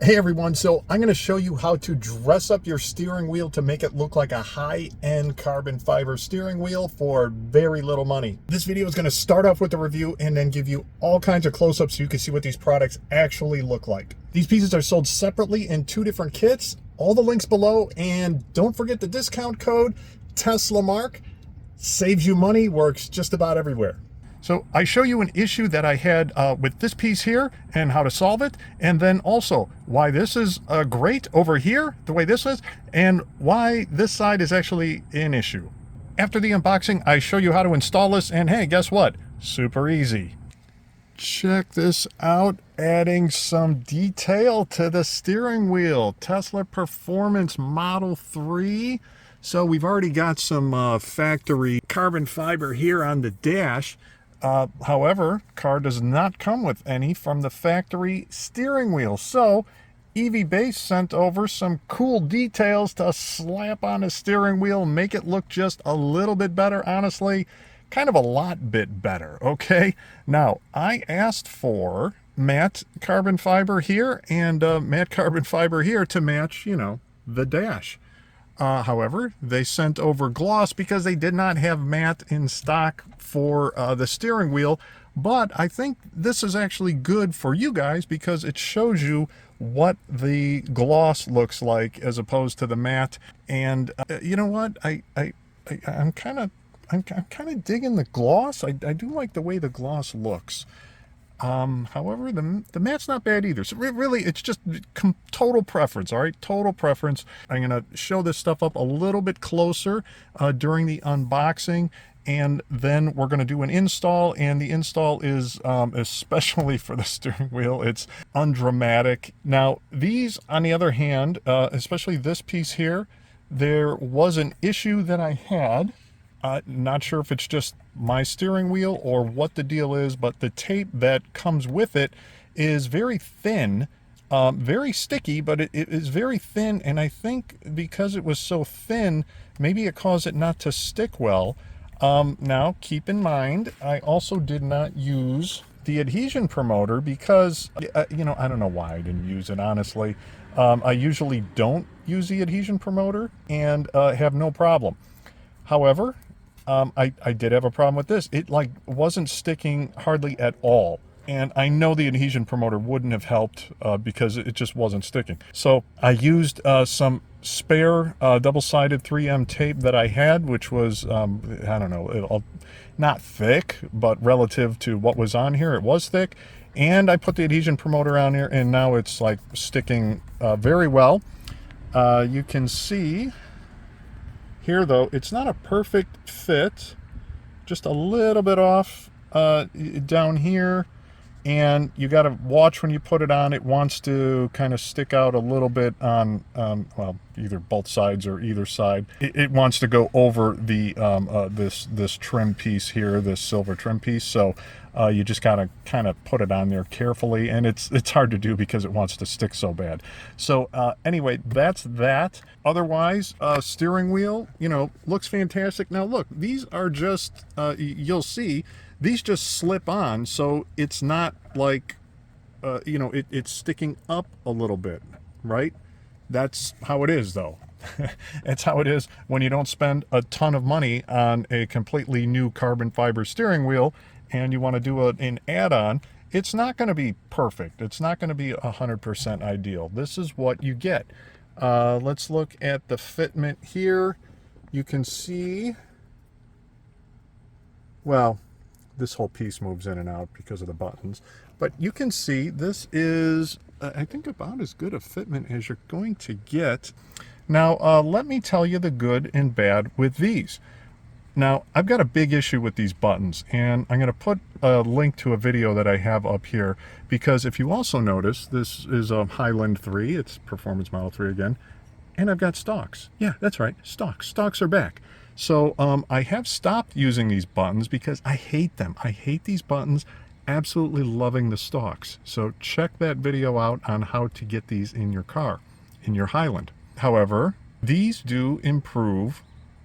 Hey everyone, so I'm going to show you how to dress up your steering wheel to make it look like a high-end carbon fiber steering wheel for very little money. This video is going to start off with a review and then give you all kinds of close-ups so you can see what these products actually look like. These pieces are sold separately in 2 different kits. All the links below, and don't forget the discount code TeslaMark. Saves you money, works just about everywhere. So I show you an issue that I had with this piece here and how to solve it, and then also why this is great over here, the way this is, and why this side is actually an issue. After the unboxing, I show you how to install this, and hey, guess what? Super easy. Check this out, adding some detail to the steering wheel. Tesla Performance Model 3. So we've already got some factory carbon fiber here on the dash. However, car does not come with any from the factory steering wheel. So EVBase sent over some cool details to slap on the steering wheel, make it look just a little bit better. Honestly, kind of a lot bit better. Okay. Now I asked for matte carbon fiber here and matte carbon fiber here to match, you know, the dash. However, they sent over gloss because they did not have matte in stock for the steering wheel. But I think this is actually good for you guys because it shows you what the gloss looks like as opposed to the matte. And you know what? I'm kind of digging the gloss. I do like the way the gloss looks. However, the matte's not bad either. So really, it's just total preference, all right? Total preference. I'm going to show this stuff up a little bit closer during the unboxing, and then we're going to do an install, and the install is, especially for the steering wheel, it's undramatic. Now, these, on the other hand, especially this piece here, there was an issue that I had. Not sure if it's just my steering wheel or what the deal is, but the tape that comes with it is very thin, very sticky, but it is very thin. And I think because it was so thin, maybe it caused it not to stick well. Now, keep in mind, I also did not use the adhesion promoter because, you know, I don't know why I didn't use it, honestly. I usually don't use the adhesion promoter and have no problem. However, I did have a problem with this. It wasn't sticking hardly at all. And I know the adhesion promoter wouldn't have helped because it just wasn't sticking. So I used some spare double-sided 3M tape that I had, which was, I don't know, not thick, but relative to what was on here, it was thick. And I put the adhesion promoter on here, and now it's like sticking very well. You can see here, though, it's not a perfect fit, just a little bit off down here, and you got to watch when you put it on. It wants to kind of stick out a little bit on, well, either both sides or either side. It wants to go over the this trim piece here, this silver trim piece. So you just gotta kind of put it on there carefully, and it's hard to do because it wants to stick so bad. So anyway, that's that. Otherwise, steering wheel, you know, looks fantastic. Now look, these are just you'll see these just slip on, so it's not like you know, it's sticking up a little bit, right? That's how it is, though. It's how it is when you don't spend a ton of money on a completely new carbon fiber steering wheel and you want to do an add-on. It's not going to be perfect. It's not going to be 100% ideal. This is what you get. Let's look at the fitment here. You can see, well, this whole piece moves in and out because of the buttons, but you can see this is, I think, about as good a fitment as you're going to get. Now, let me tell you the good and bad with these. Now, I've got a big issue with these buttons, and I'm going to put a link to a video that I have up here, because if you also notice, this is a Highland 3, it's Performance Model 3 again, and I've got stalks. Yeah, that's right, stalks. Stalks are back. So I have stopped using these buttons because I hate them. I hate these buttons, absolutely loving the stalks. So check that video out on how to get these in your car, in your Highland. However, these do improve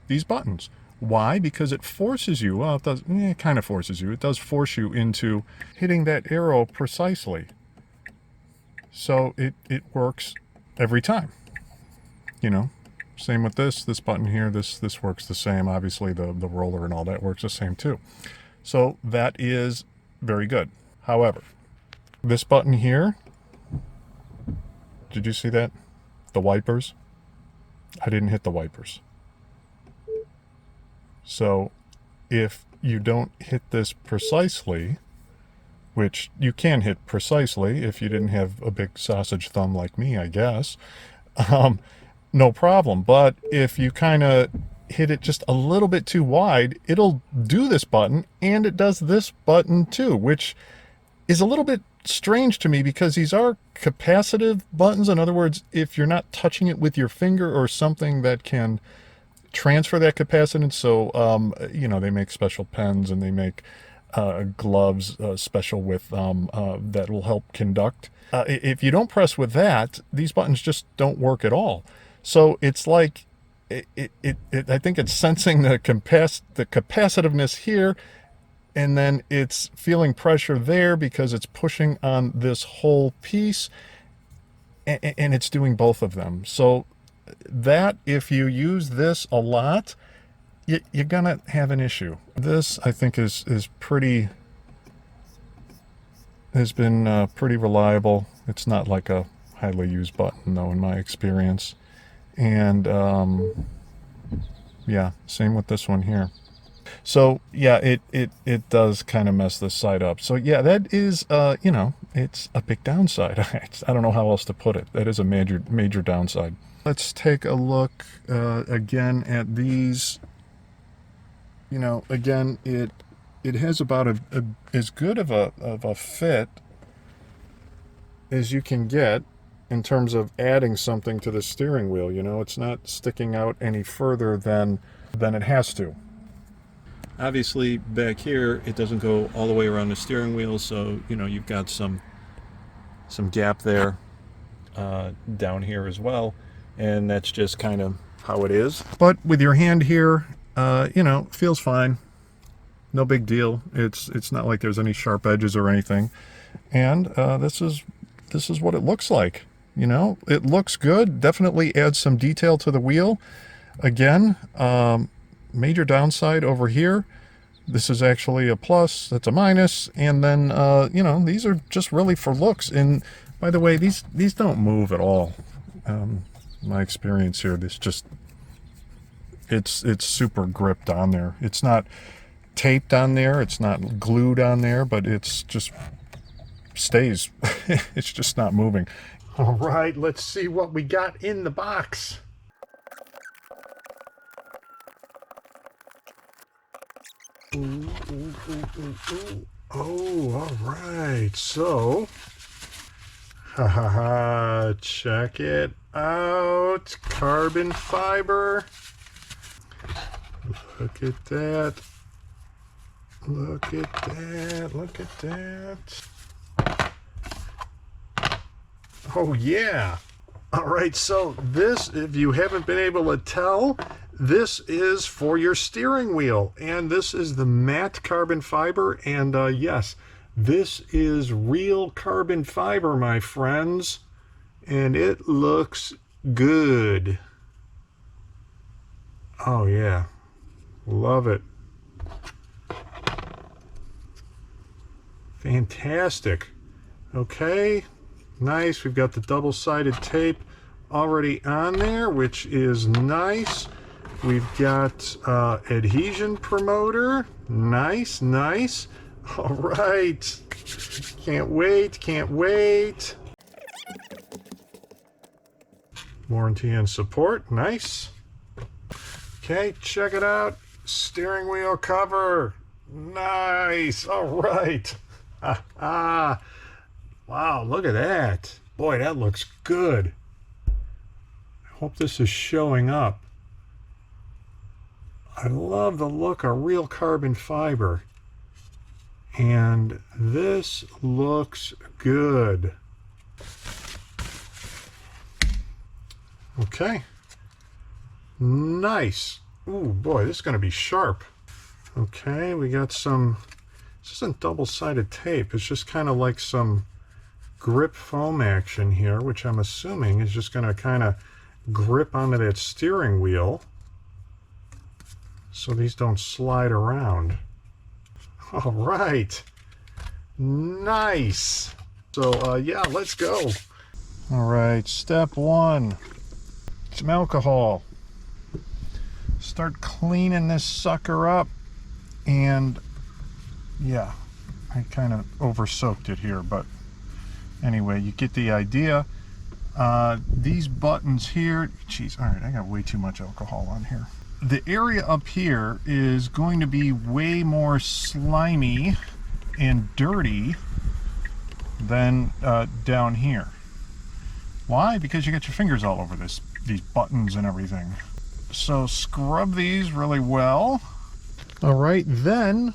these buttons. Why? Because it forces you, well, it does, it kind of forces you. It does force you into hitting that arrow precisely. So it works every time, you know. Same with this button here, this works the same. Obviously the roller and all that works the same too. So that is very good. However, this button here, did you see that? The wipers? I didn't hit the wipers. So if you don't hit this precisely, which you can hit precisely if you didn't have a big sausage thumb like me, I guess, no problem. But if you kind of hit it just a little bit too wide, it'll do this button, and it does this button too, which is a little bit strange to me because these are capacitive buttons. In other words, if you're not touching it with your finger or something that can transfer that capacitance. So, you know, they make special pens and they make gloves special with that will help conduct. If you don't press with that, these buttons just don't work at all. So it's like I think it's sensing the capacitiveness here, and then it's feeling pressure there because it's pushing on this whole piece, and it's doing both of them. So that, if you use this a lot, you're gonna have an issue. This, I think, has been pretty reliable. It's not like a highly used button though, in my experience. And yeah, same with this one here. So yeah, it does kind of mess this side up. So yeah, that is you know, it's a big downside. I don't know how else to put it. That is a major downside. Let's take a look again at these. You know, again, it has about as good of a fit as you can get in terms of adding something to the steering wheel. You know, it's not sticking out any further than it has to. Obviously, back here, it doesn't go all the way around the steering wheel, so, you know, you've got some gap there down here as well, and that's just kind of how it is. But with your hand here, you know, feels fine. No big deal. It's not like there's any sharp edges or anything. And this is what it looks like. You know, it looks good. Definitely adds some detail to the wheel. Again, major downside over here. This is actually a plus. That's a minus. And then, you know, these are just really for looks. And by the way, these don't move at all. My experience here, it's super gripped on there. It's not taped on there. It's not glued on there, but it's just stays. It's just not moving. All right, let's see what we got in the box. Ooh. Oh, all right. So, check it out. Carbon fiber. Look at that. Look at that. Look at that. Oh, yeah. All right, so this, if you haven't been able to tell, this is for your steering wheel. And this is the matte carbon fiber. And yes, this is real carbon fiber, my friends. And it looks good. Oh, yeah. Love it. Fantastic. Okay. Nice. We've got the double-sided tape already on there, which is nice. We've got adhesion promoter. Nice, nice. All right. Can't wait, can't wait. Warranty and support. Nice. Okay, check it out. Steering wheel cover. Nice. All right. Wow, look at that. Boy, that looks good. I hope this is showing up. I love the look of real carbon fiber. And this looks good. Okay. Nice. Ooh, boy, this is going to be sharp. Okay, we got some... This isn't double-sided tape. It's just kind of like some grip foam action here, which I'm assuming is just going to kind of grip onto that steering wheel so these don't slide around. All right. Nice. So, yeah, let's go. All right, step one. Some alcohol. Start cleaning this sucker up. And, yeah, I kind of over-soaked it here, but anyway, you get the idea. These buttons here, geez, all right, I got way too much alcohol on here. The area up here is going to be way more slimy and dirty than down here. Why? Because you got your fingers all over these buttons and everything. So scrub these really well. All right, then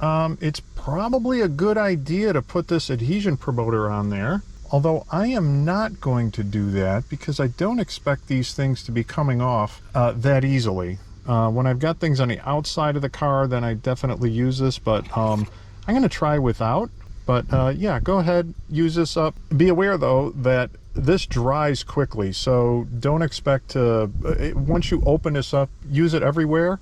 it's probably a good idea to put this adhesion promoter on there. Although I am not going to do that because I don't expect these things to be coming off that easily. When I've got things on the outside of the car, then I definitely use this, but I'm going to try without. But yeah, go ahead, use this up. Be aware though that this dries quickly, so don't expect to, once you open this up, use it everywhere,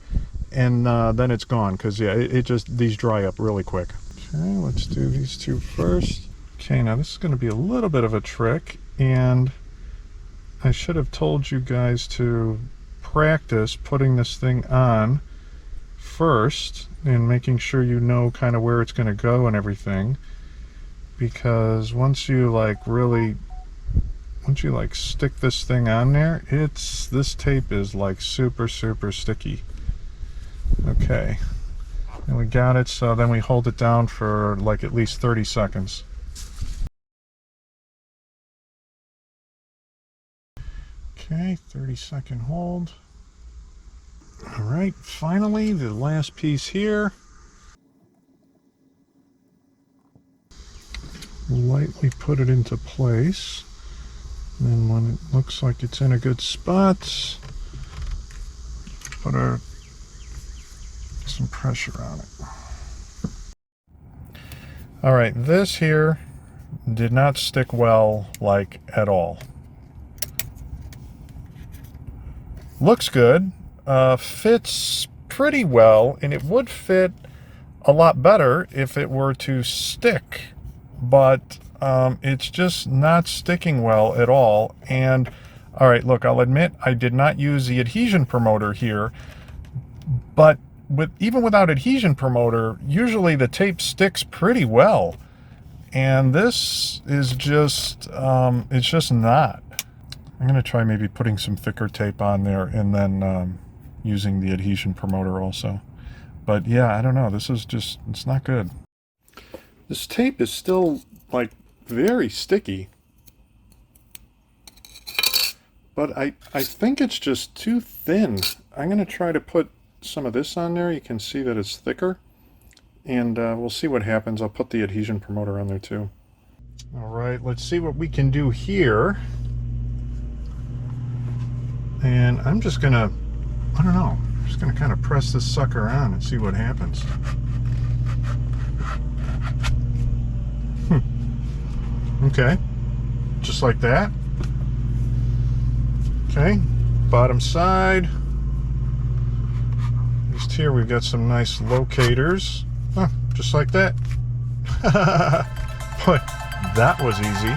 and then it's gone, because yeah, these dry up really quick. Okay, let's do these two first. Okay, now this is going to be a little bit of a trick, and I should have told you guys to practice putting this thing on first and making sure you know kind of where it's going to go and everything, because once you like stick this thing on there, this tape is like super sticky. Okay, and we got it, so then we hold it down for like at least 30 seconds. Okay, 30-second hold. All right, finally, the last piece here. Lightly put it into place. And then when it looks like it's in a good spot, put some pressure on it. All right, this here did not stick well, like, at all. Looks good, fits pretty well, and it would fit a lot better if it were to stick, but it's just not sticking well at all. And all right, look, I'll admit I did not use the adhesion promoter here, but even without adhesion promoter, usually the tape sticks pretty well, and this is just it's just not. I'm going to try maybe putting some thicker tape on there and then using the adhesion promoter also. But yeah, I don't know. This is just, it's not good. This tape is still like very sticky. But I think it's just too thin. I'm going to try to put some of this on there. You can see that it's thicker. And we'll see what happens. I'll put the adhesion promoter on there too. All right, let's see what we can do here. And I'm just gonna, I don't know, I'm just gonna kind of press this sucker on and see what happens. Okay, just like that. Okay, bottom side. Just here we've got some nice locators. Huh, just like that. Boy, that was easy.